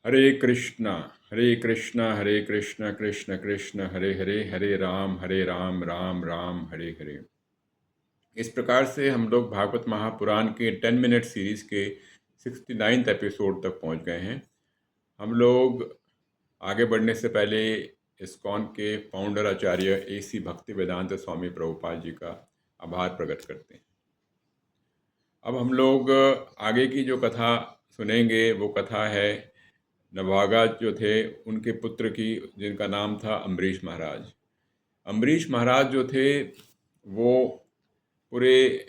हरे कृष्णा हरे कृष्णा कृष्ण कृष्ण हरे हरे, हरे राम राम राम हरे हरे। इस प्रकार से हम लोग भागवत महापुराण के 10 मिनट सीरीज के 69th एपिसोड तक पहुंच गए हैं। हम लोग आगे बढ़ने से पहले इस्कॉन के फाउंडर आचार्य AC भक्ति वेदांत स्वामी प्रभुपाद जी का आभार प्रकट करते हैं। अब हम लोग आगे की जो कथा सुनेंगे वो कथा है नभागा जो थे उनके पुत्र की, जिनका नाम था अम्बरीश महाराज। अम्बरीश महाराज जो थे वो पूरे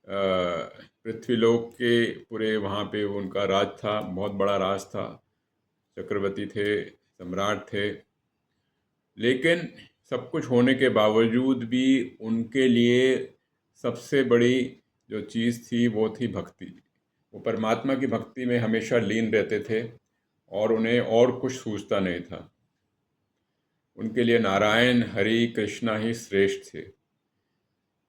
पृथ्वीलोक के पूरे वहाँ पे उनका राज था, बहुत बड़ा राज था, चक्रवर्ती थे, सम्राट थे। लेकिन सब कुछ होने के बावजूद भी उनके लिए सबसे बड़ी जो चीज़ थी वो थी भक्ति। वो परमात्मा की भक्ति में हमेशा लीन रहते थे और उन्हें और कुछ सूझता नहीं था। उनके लिए नारायण हरि कृष्णा ही श्रेष्ठ थे।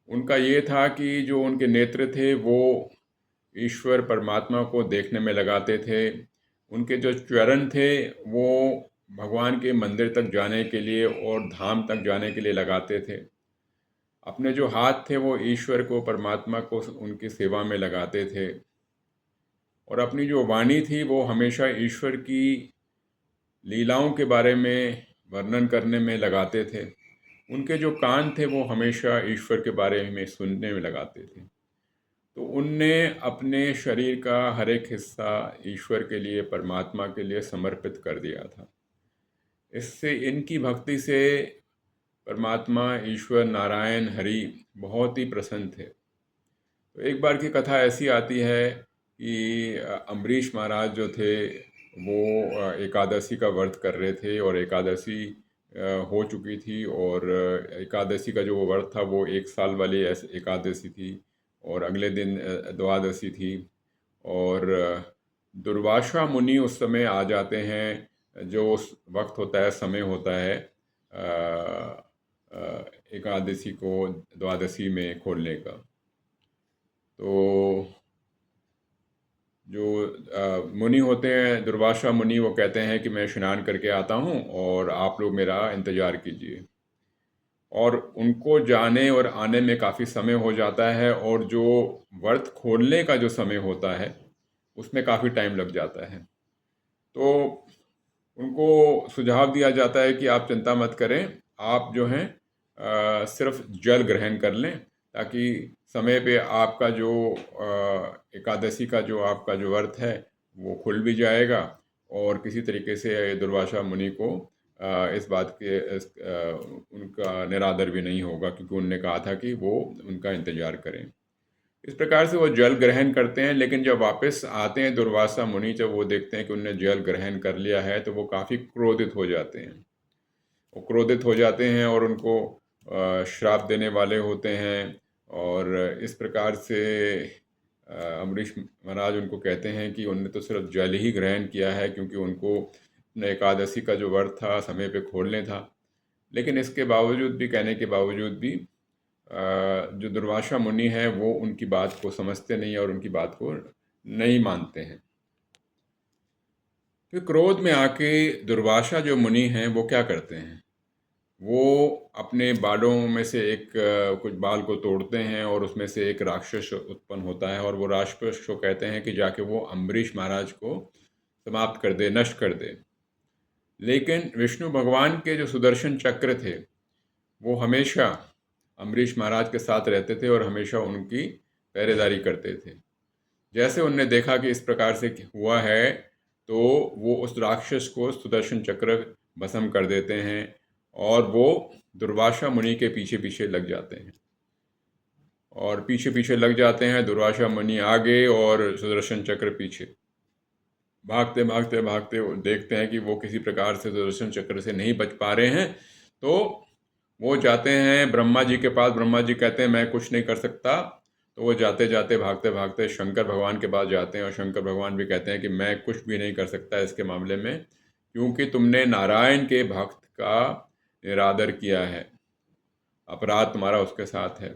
उनका ये था कि जो उनके नेत्र थे वो ईश्वर परमात्मा को देखने में लगाते थे। उनके जो चरण थे वो भगवान के मंदिर तक जाने के लिए और धाम तक जाने के लिए लगाते थे। अपने जो हाथ थे वो ईश्वर को, परमात्मा को उनकी सेवा में लगाते थे। और अपनी जो वाणी थी वो हमेशा ईश्वर की लीलाओं के बारे में वर्णन करने में लगाते थे। उनके जो कान थे वो हमेशा ईश्वर के बारे में सुनने में लगाते थे। तो उनने अपने शरीर का हर एक हिस्सा ईश्वर के लिए, परमात्मा के लिए समर्पित कर दिया था। इससे, इनकी भक्ति से परमात्मा ईश्वर नारायण हरि बहुत ही प्रसन्न थे। तो एक बार की कथा ऐसी आती है कि अम्बरीश महाराज जो थे वो एकादशी का व्रत कर रहे थे और एकादशी हो चुकी थी। और एकादशी का जो वो व्रत था वो 1 साल वाली एकादशी थी और अगले दिन द्वादशी थी। और दुर्वासा मुनि उस समय आ जाते हैं, जो उस वक्त होता है, समय होता है एकादशी को द्वादशी में खोलने का। तो जो मुनि होते हैं, दुर्वासा मुनि, वो कहते हैं कि मैं स्नान करके आता हूँ और आप लोग मेरा इंतज़ार कीजिए। और उनको जाने और आने में काफ़ी समय हो जाता है और जो व्रत खोलने का जो समय होता है उसमें काफ़ी टाइम लग जाता है। तो उनको सुझाव दिया जाता है कि आप चिंता मत करें, आप जो हैं सिर्फ जल ग्रहण कर लें, ताकि समय पे आपका जो एकादशी का जो आपका जो व्रत है वो खुल भी जाएगा। और किसी तरीके से दुर्वासा मुनि को इस बात के उनका निरादर भी नहीं होगा, क्योंकि उनने कहा था कि वो उनका इंतज़ार करें। इस प्रकार से वो जल ग्रहण करते हैं। लेकिन जब वापस आते हैं दुर्वासा मुनि, जब वो देखते हैं कि उनने जल ग्रहण कर लिया है, तो वो काफ़ी क्रोधित हो जाते हैं। वो क्रोधित हो जाते हैं और उनको श्राप देने वाले होते हैं। और इस प्रकार से अम्बरीश महाराज उनको कहते हैं कि उनने तो सिर्फ जल ही ग्रहण किया है, क्योंकि उनको एकादशी का जो व्रत था समय पे खोलने था। लेकिन इसके बावजूद भी, कहने के बावजूद भी, जो दुर्वासा मुनि है वो उनकी बात को समझते नहीं और उनकी बात को नहीं मानते हैं। फिर क्रोध में आके दुर्वासा जो मुनि हैं वो क्या करते हैं, वो अपने बालों में से एक कुछ बाल को तोड़ते हैं और उसमें से एक राक्षस उत्पन्न होता है। और वो राक्षस को कहते हैं कि जाके वो अम्बरीश महाराज को समाप्त कर दे, नष्ट कर दे। लेकिन विष्णु भगवान के जो सुदर्शन चक्र थे वो हमेशा अम्बरीश महाराज के साथ रहते थे और हमेशा उनकी पहरेदारी करते थे। जैसे उनने देखा कि इस प्रकार से हुआ है, तो वो उस राक्षस को सुदर्शन चक्र भस्म कर देते हैं और वो दुर्वासा मुनि के पीछे पीछे लग जाते हैं। और पीछे पीछे लग जाते हैं, दुर्वासा मुनि आगे और सुदर्शन चक्र पीछे। भागते भागते भागते वो देखते हैं कि वो किसी प्रकार से सुदर्शन चक्र से नहीं बच पा रहे हैं। तो वो जाते हैं ब्रह्मा जी के पास। ब्रह्मा जी कहते हैं मैं कुछ नहीं कर सकता। तो वो जाते जाते, भागते भागते शंकर भगवान के पास जाते हैं और शंकर भगवान भी कहते हैं कि मैं कुछ भी नहीं कर सकता इसके मामले में, क्योंकि तुमने नारायण के भक्त का निरादर किया है, अपराध तुम्हारा उसके साथ है।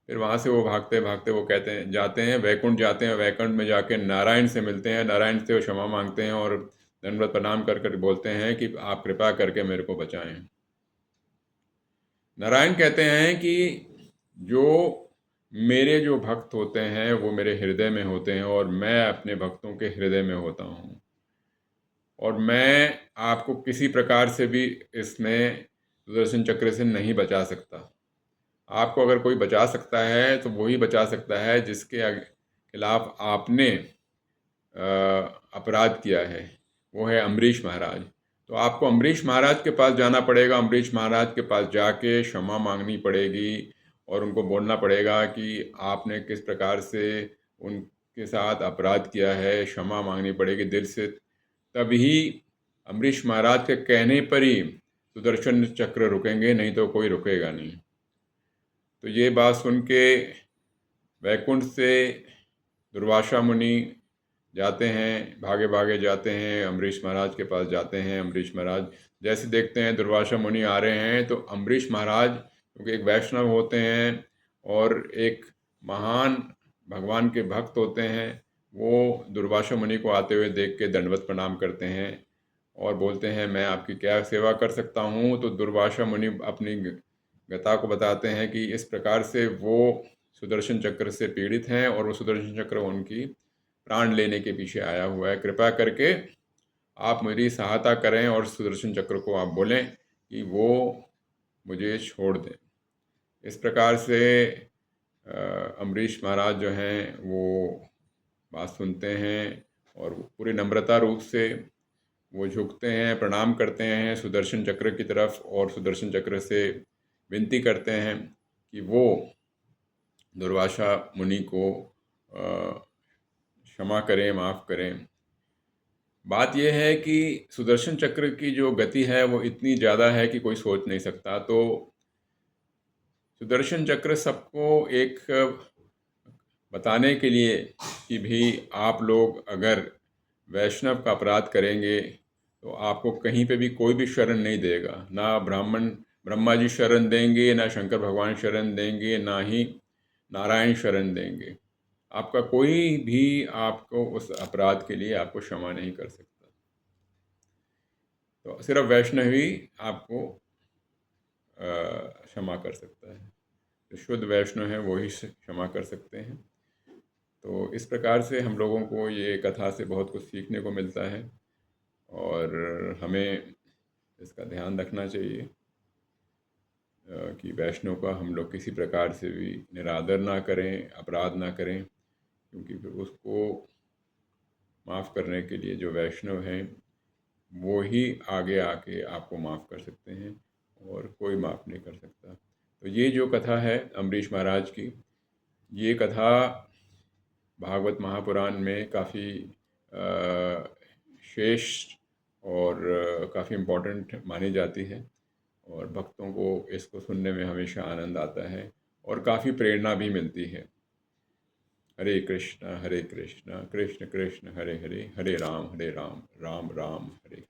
फिर वहाँ से वो भागते भागते, वो कहते हैं, जाते हैं वैकुंठ, जाते हैं वैकुंठ में जाके नारायण से मिलते हैं, नारायण से वो क्षमा मांगते हैं और दंडवत प्रणाम कर कर बोलते हैं कि आप कृपा करके मेरे को बचाएं। नारायण कहते हैं कि जो मेरे जो भक्त होते हैं वो मेरे हृदय में होते हैं और मैं अपने भक्तों के हृदय में होता हूँ, और मैं आपको किसी प्रकार से भी इसमें सुदर्शन चक्र से नहीं बचा सकता। आपको अगर कोई बचा सकता है तो वही बचा सकता है जिसके खिलाफ आपने अपराध किया है, वो है अम्बरीश महाराज। तो आपको अम्बरीश महाराज के पास जाना पड़ेगा, अम्बरीश महाराज के पास जाके क्षमा मांगनी पड़ेगी और उनको बोलना पड़ेगा कि आपने किस प्रकार से उनके साथ अपराध किया है, क्षमा मांगनी पड़ेगी दिल से। तभी अम्बरीश महाराज के कहने पर ही सुदर्शन चक्र रुकेंगे, नहीं तो कोई रुकेगा नहीं। तो ये बात सुन के वैकुंठ से दुर्वासा मुनि जाते हैं, भागे भागे जाते हैं, अम्बरीश महाराज के पास जाते हैं। अम्बरीश महाराज जैसे देखते हैं दुर्वासा मुनि आ रहे हैं, तो अम्बरीश महाराज क्योंकि एक वैष्णव होते हैं और एक महान भगवान के भक्त होते हैं, वो दुर्वासा मुनि को आते हुए देख के दंडवत प्रणाम करते हैं और बोलते हैं मैं आपकी क्या सेवा कर सकता हूँ। तो दुर्वासा मुनि अपनी गता को बताते हैं कि इस प्रकार से वो सुदर्शन चक्र से पीड़ित हैं और वो सुदर्शन चक्र उनकी प्राण लेने के पीछे आया हुआ है। कृपा करके आप मेरी सहायता करें और सुदर्शन चक्र को आप बोलें कि वो मुझे छोड़ दें। इस प्रकार से अम्बरीश महाराज जो हैं वो बात सुनते हैं और पूरी नम्रता रूप से वो झुकते हैं, प्रणाम करते हैं सुदर्शन चक्र की तरफ और सुदर्शन चक्र से विनती करते हैं कि वो दुर्वासा मुनि को क्षमा करें, माफ़ करें। बात यह है कि सुदर्शन चक्र की जो गति है वो इतनी ज़्यादा है कि कोई सोच नहीं सकता। तो सुदर्शन चक्र सबको एक बताने के लिए कि भी आप लोग अगर वैष्णव का अपराध करेंगे तो आपको कहीं पे भी कोई भी शरण नहीं देगा। ना ब्रह्मा जी शरण देंगे, ना शंकर भगवान शरण देंगे, ना ही नारायण शरण देंगे। आपका कोई भी आपको उस अपराध के लिए आपको क्षमा नहीं कर सकता। तो सिर्फ वैष्णव ही आपको क्षमा कर सकता है। जो शुद्ध वैष्णव है वो ही क्षमा कर सकते हैं। तो इस प्रकार से हम लोगों को ये कथा से बहुत कुछ सीखने को मिलता है और हमें इसका ध्यान रखना चाहिए कि वैष्णव का हम लोग किसी प्रकार से भी निरादर ना करें, अपराध ना करें, क्योंकि फिर उसको माफ़ करने के लिए जो वैष्णव हैं वो ही आगे आके आपको माफ़ कर सकते हैं और कोई माफ़ नहीं कर सकता। तो ये जो कथा है अम्बरीश महाराज की, ये कथा भागवत महापुराण में काफ़ी श्रेष्ठ और काफ़ी इम्पोर्टेंट मानी जाती है और भक्तों को इसको सुनने में हमेशा आनंद आता है और काफ़ी प्रेरणा भी मिलती है। हरे कृष्ण कृष्ण कृष्ण हरे हरे, हरे राम राम राम हरे।